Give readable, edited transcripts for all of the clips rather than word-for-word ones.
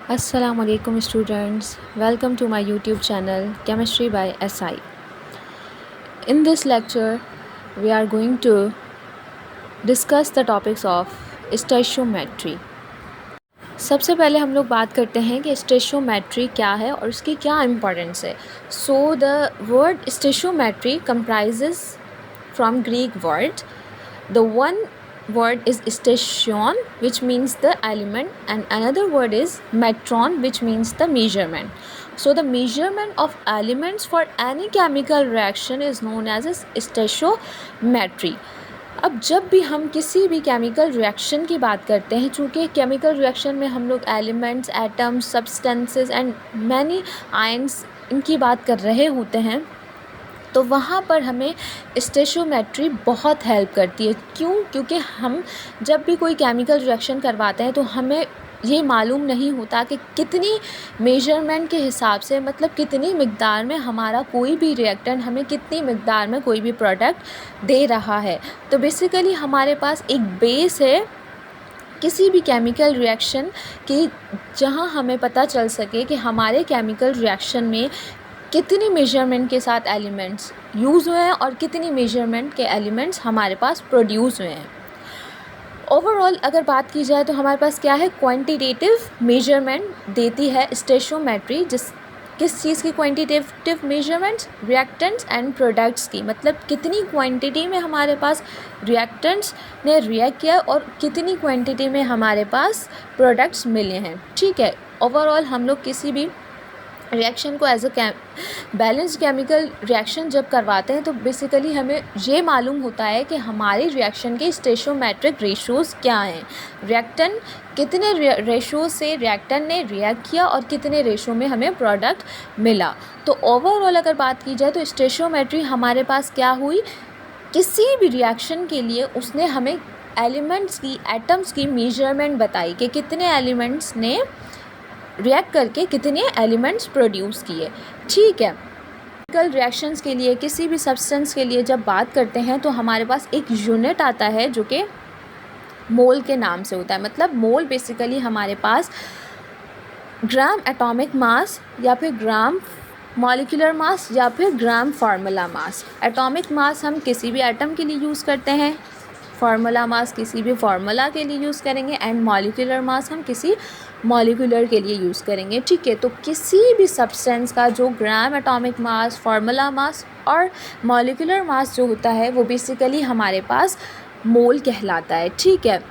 Assalamu alaikum students, welcome to my YouTube channel Chemistry by SI. In this lecture we are going to discuss the topics of stoichiometry. सबसे पहले हम लोग बात करते हैं कि stoichiometry क्या है और उसकी क्या इम्पोर्टेंस है. So the word stoichiometry comprises from Greek word. The one word is station, which means the element, and another word is metron, which means the measurement. So the measurement of elements for any chemical reaction is known as stoichiometry. अब जब भी हम किसी भी chemical reaction की बात करते हैं, चूँकि केमिकल रिएक्शन में हम लोग elements, atoms, substances and many ions इनकी बात कर रहे होते हैं, तो वहाँ पर हमें स्टोइचोमेट्री बहुत हेल्प करती है. क्योंकि हम जब भी कोई केमिकल रिएक्शन करवाते हैं तो हमें ये मालूम नहीं होता कि कितनी मेजरमेंट के हिसाब से, मतलब कितनी मिक़दार में हमारा कोई भी रिएक्टेंट हमें कितनी मिक़दार में कोई भी प्रोडक्ट दे रहा है. तो बेसिकली हमारे पास एक बेस है किसी भी केमिकल रिएक्शन की, जहाँ हमें पता चल सके कि हमारे केमिकल रिएक्शन में कितनी मेजरमेंट के साथ एलिमेंट्स यूज़ हुए हैं और कितनी मेजरमेंट के एलिमेंट्स हमारे पास प्रोड्यूस हुए हैं. ओवरऑल अगर बात की जाए तो हमारे पास क्या है, क्वांटिटेटिव मेजरमेंट देती है स्टोइचोमेट्री. किस चीज़ की quantitative measurements? Reactants and products की. मतलब कितनी क्वांटिटी में हमारे पास रिएक्टेंट्स ने रिएक्ट किया और कितनी क्वांटिटी में हमारे पास प्रोडक्ट्स मिले हैं. ठीक है, ओवरऑल हम लोग किसी भी रिएक्शन को as a balanced chemical reaction जब करवाते हैं तो बेसिकली हमें ये मालूम होता है कि हमारे रिएक्शन के स्टोइचोमेट्रिक रेशोज़ क्या हैं. रिएक्टेंट कितने रेशो से रिएक्टेंट ने रिएक्ट किया और कितने रेशो में हमें प्रोडक्ट मिला. तो ओवरऑल अगर बात की जाए तो स्टोइचोमेट्री हमारे पास क्या हुई, किसी भी रिएक्शन के लिए उसने हमें एलिमेंट्स की, एटम्स की मेजरमेंट बताई कि कितने एलिमेंट्स ने रिएक्ट करके कितने एलिमेंट्स प्रोड्यूस किए. ठीक है, केमिकल रिएक्शंस के लिए, किसी भी सब्सटेंस के लिए जब बात करते हैं तो हमारे पास एक यूनिट आता है जो कि मोल के नाम से होता है. मतलब मोल बेसिकली हमारे पास ग्राम एटॉमिक मास या फिर ग्राम मॉलिक्यूलर मास या फिर ग्राम फार्मूला मास. एटॉमिक मास हम किसी भी एटम के लिए यूज़ करते हैं, फार्मूला मास किसी भी फार्मूला के लिए यूज़ करेंगे, एंड मॉलिक्यूलर मास हम किसी मॉलिक्यूलर के लिए यूज़ करेंगे. ठीक है, तो किसी भी सब्सटेंस का जो gram atomic mass, formula mass और मॉलिक्यूलर मास जो होता है वो बेसिकली हमारे पास मोल कहलाता है. ठीक है,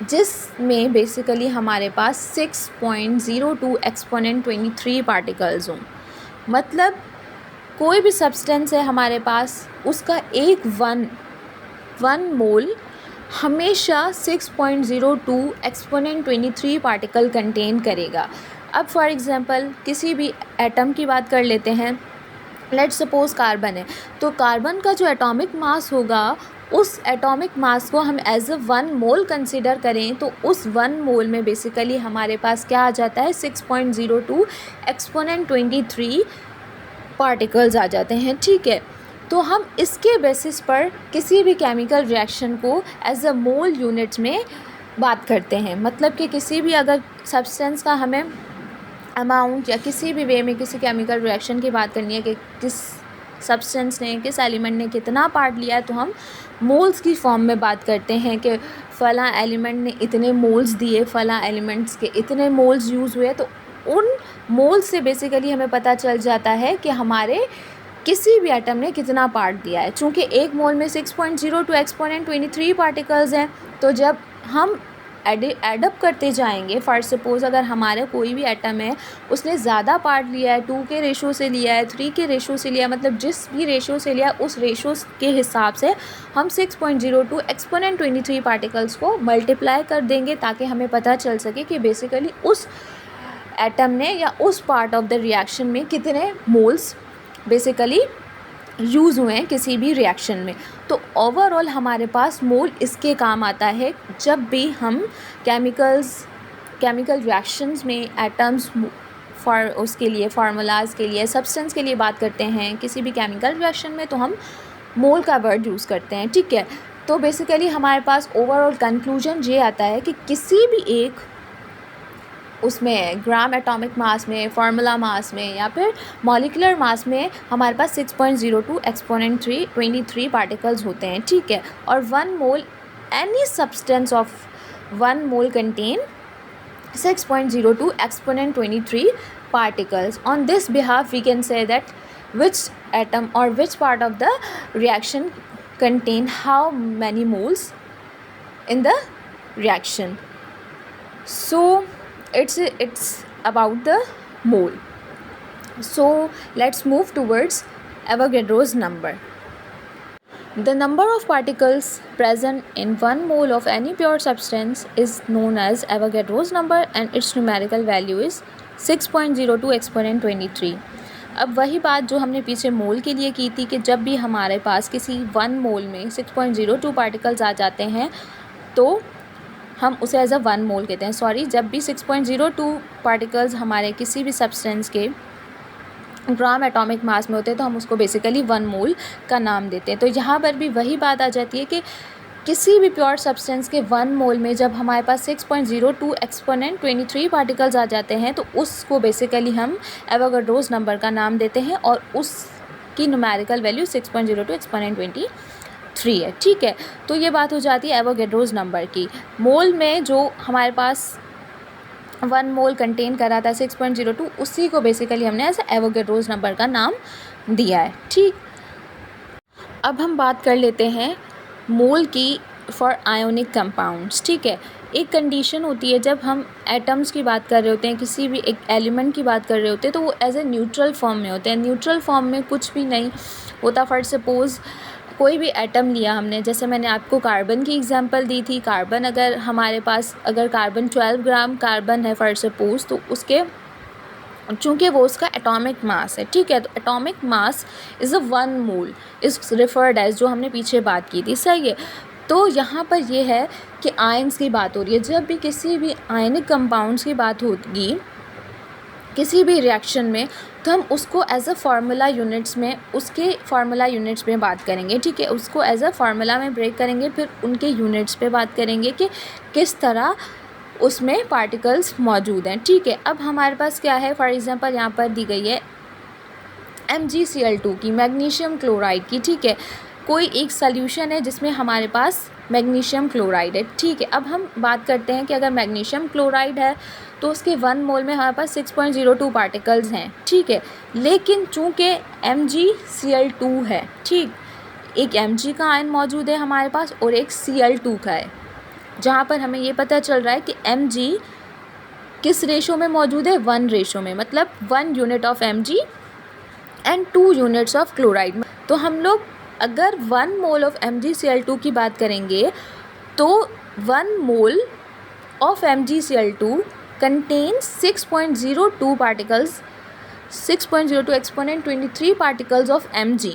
जिसमें बेसिकली हमारे पास 6.02 एक्सपोनेंट 23 पार्टिकल्स हों. मतलब कोई भी सब्सटेंस है हमारे पास, उसका एक वन मोल हमेशा 6.02 एक्सपोनेंट 23 पार्टिकल कंटेन करेगा. अब फॉर एग्ज़ाम्पल किसी भी एटम की बात कर लेते हैं. लेट्स सपोज़ कार्बन है, तो कार्बन का जो एटॉमिक मास होगा, उस एटॉमिक मास को हम एज अ 1 मोल कंसिडर करें तो उस 1 मोल में बेसिकली हमारे पास क्या आ जाता है, 6.02 एक्सपोनेंट 23 पार्टिकल्स आ जाते हैं. ठीक है, तो हम इसके बेसिस पर किसी भी केमिकल रिएक्शन को एज अ मोल यूनिट्स में बात करते हैं. मतलब कि किसी भी अगर सब्सटेंस का हमें अमाउंट या किसी भी वे में किसी केमिकल रिएक्शन की बात करनी है कि किस सब्सटेंस ने, किस एलिमेंट ने कितना पार्ट लिया है, तो हम मोल्स की फॉर्म में बात करते हैं कि फ़लाँ एलिमेंट ने इतने मोल्स दिए, फ़लाँ एलिमेंट्स के इतने मोल्स यूज़ हुए. तो उन मोल्स से बेसिकली हमें पता चल जाता है कि हमारे किसी भी एटम ने कितना पार्ट दिया है. चूँकि एक मोल में 6.02 एक्सपोनेंट 23 पार्टिकल्स हैं, तो जब हम एडअप करते जाएंगे, फॉर सपोज़ अगर हमारे कोई भी एटम है, उसने ज़्यादा पार्ट लिया है, 2 के रेशो से लिया है, 3 के रेशो से लिया है, मतलब जिस भी रेशो से लिया उस रेशो के हिसाब से हम 6.02 एक्सपोनेंट 23 पार्टिकल्स को मल्टीप्लाई कर देंगे, ताकि हमें पता चल सके कि बेसिकली उस एटम ने या उस पार्ट ऑफ द रिएक्शन में कितने मोल्स बेसिकली यूज़ हुए हैं किसी भी रिएक्शन में. तो ओवरऑल हमारे पास मोल इसके काम आता है जब भी हम केमिकल रिएक्शंस में एटम्स उसके लिए, फार्मूलाज के लिए, सब्सटेंस के लिए बात करते हैं किसी भी केमिकल रिएक्शन में, तो हम मोल का वर्ड यूज़ करते हैं. ठीक है, तो बेसिकली हमारे पास ओवरऑल कंक्लूजन ये आता है कि किसी भी एक उसमें ग्राम एटॉमिक मास में, फार्मूला मास में या फिर मॉलिक्यूलर मास में हमारे पास 6.02 एक्सपोनेंट 23 पार्टिकल्स होते हैं, ठीक है। और 1 mole, any substance of 1 mole contain 6.02 exponent 23 particles. On this behalf we can say that which atom or which part of the reaction contain how many moles in the reaction. So it's about the mole. So let's move towards Avogadro's number. The number of particles present in 1 mole of any pure substance is known as Avogadro's number and its numerical value is 6.02 exponent 23. अब वही बात जो हमने पीछे मोल के लिए की थी कि जब भी हमारे पास किसी 1 मोल में 6.02 पार्टिकल्स आ जाते हैं तो हम उसे एज अ 1 मोल कहते हैं। जब भी 6.02 पार्टिकल्स हमारे किसी भी सब्सटेंस के ग्राम एटॉमिक मास में होते हैं तो हम उसको बेसिकली 1 मोल का नाम देते हैं। तो यहाँ पर भी वही बात आ जाती है कि किसी भी प्योर सब्सटेंस के 1 मोल में जब हमारे पास 6.02 एक्सपोनेंट 23 पार्टिकल्स आ जाते हैं तो उसको बेसिकली हम एवोगाड्रोस नंबर का नाम देते हैं और उसकी न्यूमेरिकल वैल्यू 6.02 एक्सपोनेंट 23 है, ठीक है। तो ये बात हो जाती है एवोगाड्रोस नंबर की। मोल में जो हमारे पास 1 मोल कंटेन करा था 6.02, उसी को बेसिकली हमने ऐसे एवोगाड्रोस नंबर का नाम दिया है, ठीक। अब हम बात कर लेते हैं मोल की फॉर आयोनिक कंपाउंड्स, ठीक है। एक कंडीशन होती है जब हम एटम्स की बात कर रहे होते हैं, किसी भी एक एलिमेंट की बात कर रहे होते हैं तो वो एज ए न्यूट्रल फॉर्म में होते हैं। न्यूट्रल फॉर्म में कुछ भी नहीं होता। फॉर सपोज़ कोई भी एटम लिया हमने, जैसे मैंने आपको कार्बन की एग्जांपल दी थी। कार्बन अगर हमारे पास अगर कार्बन 12 ग्राम कार्बन है फॉर सपोज़, तो उसके चूँकि वो उसका एटॉमिक मास है, ठीक है। तो atomic mass is a 1 mole is referred as, जो हमने पीछे बात की थी, सही है। तो यहाँ पर ये है कि आयंस की बात हो रही है। जब भी किसी भी आयनिक कंपाउंड्स की बात होगी किसी भी रिएक्शन में तो हम उसको एज अ फार्मूला यूनिट्स में, उसके फार्मूला यूनिट्स में बात करेंगे, ठीक है। उसको एज अ फार्मूला में ब्रेक करेंगे, फिर उनके यूनिट्स पे बात करेंगे कि किस तरह उसमें पार्टिकल्स मौजूद हैं, ठीक है। अब हमारे पास क्या है, फॉर एग्जांपल यहाँ पर दी गई है MgCl2 की, मैग्नीशियम क्लोराइड की, ठीक है। कोई एक सॉल्यूशन है जिसमें हमारे पास मैग्नीशियम क्लोराइड है, ठीक है। अब हम बात करते हैं कि अगर मैग्नीशियम क्लोराइड है तो उसके 1 मोल में हमारे पास 6.02 पार्टिकल्स हैं, ठीक है। लेकिन चूँकि MgCl2 है, ठीक, एक Mg का आयन मौजूद है हमारे पास और एक Cl2 का है, जहाँ पर हमें ये पता चल रहा है कि Mg किस रेशो में मौजूद है, 1 रेशो में, मतलब 1 unit of Mg and 2 units of chloride. तो हम लोग अगर 1 मोल ऑफ MgCl2 की बात करेंगे तो 1 mole of MgCl2 contains 6.02 particles, 6.02 exponent 23 particles of Mg,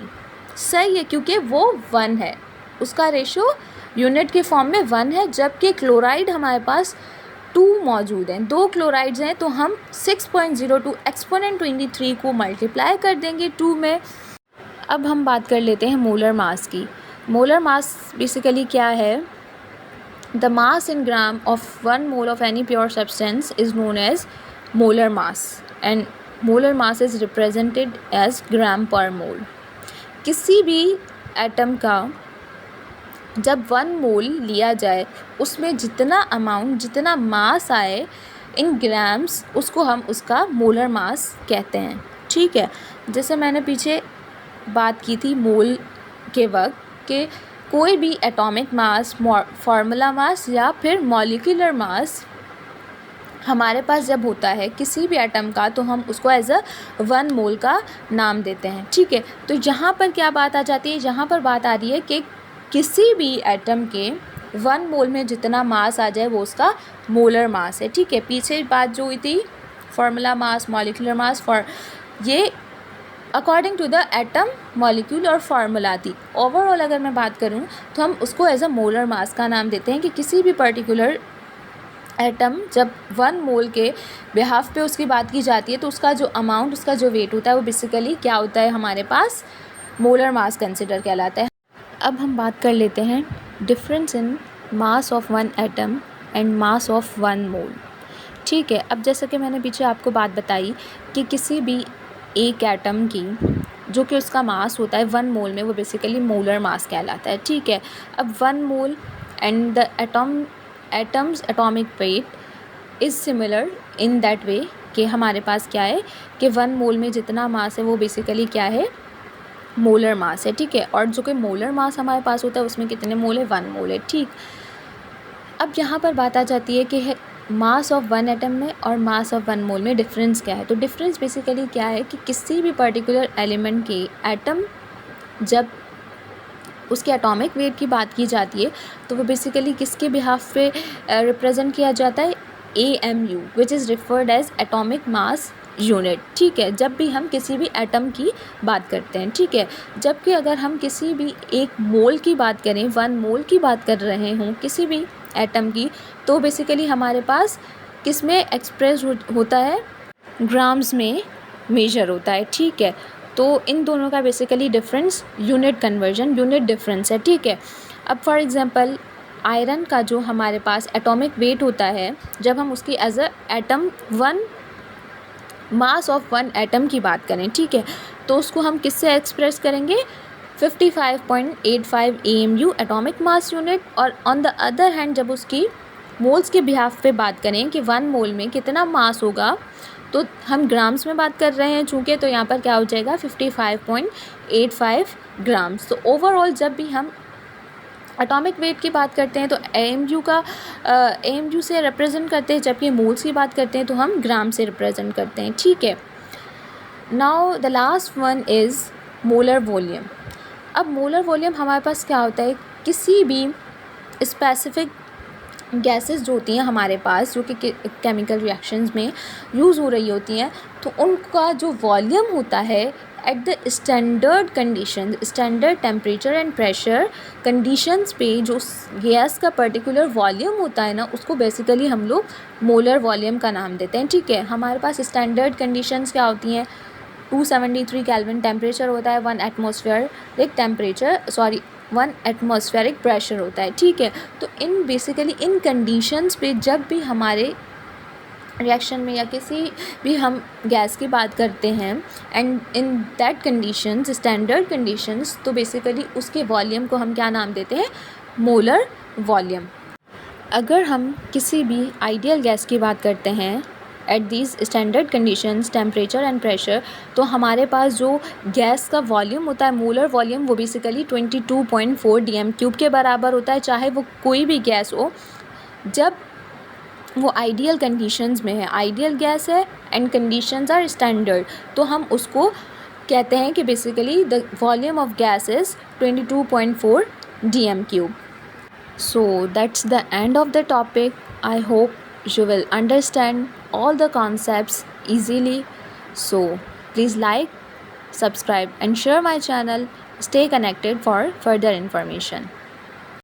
सही है, क्योंकि वो 1 है, उसका रेशो यूनिट के फॉर्म में 1 है। जबकि क्लोराइड हमारे पास 2 मौजूद हैं, 2 क्लोराइड्स हैं, तो हम 6.02 एक्सपोनेंट 23 को मल्टीप्लाई कर देंगे 2 में। अब हम बात कर लेते हैं मोलर मास की। मोलर मास बेसिकली क्या है, the mass in gram of 1 mole of any pure substance is known as molar mass and molar mass is represented as gram per mole. किसी भी एटम का जब 1 मोल लिया जाए उसमें जितना अमाउंट, जितना मास आए इन ग्राम्स, उसको हम उसका मोलर मास कहते हैं, ठीक है। जैसे मैंने पीछे बात की थी मोल के वक्त कि कोई भी एटॉमिक मास, फार्मूला मास या फिर मॉलिक्यूलर मास हमारे पास जब होता है किसी भी एटम का तो हम उसको एज अ 1 मोल का नाम देते हैं, ठीक है। तो यहाँ पर क्या बात आ जाती है, यहाँ पर बात आ रही है कि किसी भी एटम के 1 मोल में जितना मास आ जाए वो उसका मोलर मास है, ठीक है। पीछे बात जो हुई थी formula mass, molecular mass, for ये according to the atom, molecule और फार्मूला थी। ओवरऑल अगर मैं बात करूं तो हम उसको एज अ मोलर मास का नाम देते हैं कि किसी भी पर्टिकुलर एटम जब 1 मोल के बिहाफ पे उसकी बात की जाती है तो उसका जो अमाउंट, उसका जो वेट होता है वो बेसिकली क्या होता है, हमारे पास मोलर मास कंसिडर कहलाता है। अब हम बात कर लेते हैं difference in mass of 1 atom and mass of 1 मोल। ठीक है। अब जैसा कि मैंने पीछे आपको बात बताई कि किसी भी एक एटम की जो कि उसका मास होता है 1 मोल में, वो बेसिकली मोलर मास कहलाता है। ठीक है। अब 1 mole and the atoms atomic weight is similar in that way कि हमारे पास क्या है कि 1 मोल में जितना मास है वो बेसिकली क्या है, मोलर मास है। ठीक है। और जो कि मोलर मास हमारे पास होता है उसमें कितने मोल है, 1 मोल है। ठीक। अब यहाँ पर बात आ जाती है कि मास ऑफ 1 एटम में और मास ऑफ 1 मोल में डिफरेंस क्या है। तो डिफरेंस बेसिकली क्या है कि किसी भी पर्टिकुलर एलिमेंट के एटम जब उसके एटॉमिक वेट की बात की जाती है तो वो बेसिकली किसके बिहाफ पे रिप्रेजेंट किया जाता है, AMU which is referred as atomic mass unit. ठीक है। जब भी हम किसी भी एटम की बात करते हैं। ठीक है। जबकि अगर हम किसी भी एक मोल की बात करें, 1 मोल की बात कर रहे हों किसी भी एटम की, तो बेसिकली हमारे पास किस में एक्सप्रेस होता है, ग्राम्स में मेजर होता है। ठीक है। तो इन दोनों का basically difference unit conversion, unit difference है। ठीक है। अब फॉर एग्जांपल आयरन का जो हमारे पास एटॉमिक वेट होता है, जब हम उसकी as a atom 1 mass of 1 atom की बात करें, ठीक है, तो उसको हम किससे एक्सप्रेस करेंगे, 55.85 AMU एटॉमिक मास यूनिट। और ऑन द अदर हैंड जब उसकी मोल्स के बिहाफ पे बात करें कि 1 मोल में कितना मास होगा, तो हम ग्राम्स में बात कर रहे हैं चूँकि, तो यहाँ पर क्या हो जाएगा 55.85 ग्राम्स। तो ओवरऑल जब भी हम एटॉमिक वेट की बात करते हैं तो AMU से रिप्रेजेंट करते हैं, जबकि मोल्स की बात करते हैं तो हम ग्राम से रिप्रेजेंट करते हैं। ठीक है। Now the last one is molar volume. अब मोलर वॉल्यूम हमारे पास क्या होता है, किसी भी स्पेसिफिक गैसेस जो होती हैं हमारे पास, जो कि केमिकल रिएक्शंस में यूज़ हो रही होती हैं, तो उनका जो वॉल्यूम होता है at the standard condition, standard temperature and pressure conditions पे जो गैस का पर्टिकुलर वॉल्यूम होता है ना, उसको बेसिकली हम लोग मोलर वॉल्यूम का नाम देते हैं। ठीक है। हमारे पास स्टैंडर्ड कंडीशंस क्या होती हैं, 273 केल्विन टेम्परेचर होता है, 1 एटमॉस्फेरिक प्रेशर होता है। ठीक है। तो इन बेसिकली इन कंडीशंस पे जब भी हमारे रिएक्शन में या किसी भी हम गैस की बात करते हैं and in that conditions, standard conditions, तो बेसिकली उसके वॉल्यूम को हम क्या नाम देते हैं, मोलर वॉल्यूम। अगर हम किसी भी आइडियल गैस की बात करते हैं at these standard conditions, temperature and pressure, तो हमारे पास जो गैस का वॉल्यूम होता है, मोलर वॉल्यूम, वो बेसिकली 22.4 dm³ के बराबर होता है, चाहे वो कोई भी गैस हो, जब वो आइडियल कंडीशंस में है, आइडियल गैस है एंड कंडीशंस आर स्टैंडर्ड, तो हम उसको कहते हैं कि basically the volume of gas is 22.4 dm³. So that's the end of the topic. I hope you will understand all the concepts easily. So please like, subscribe and share my channel. Stay connected for further information.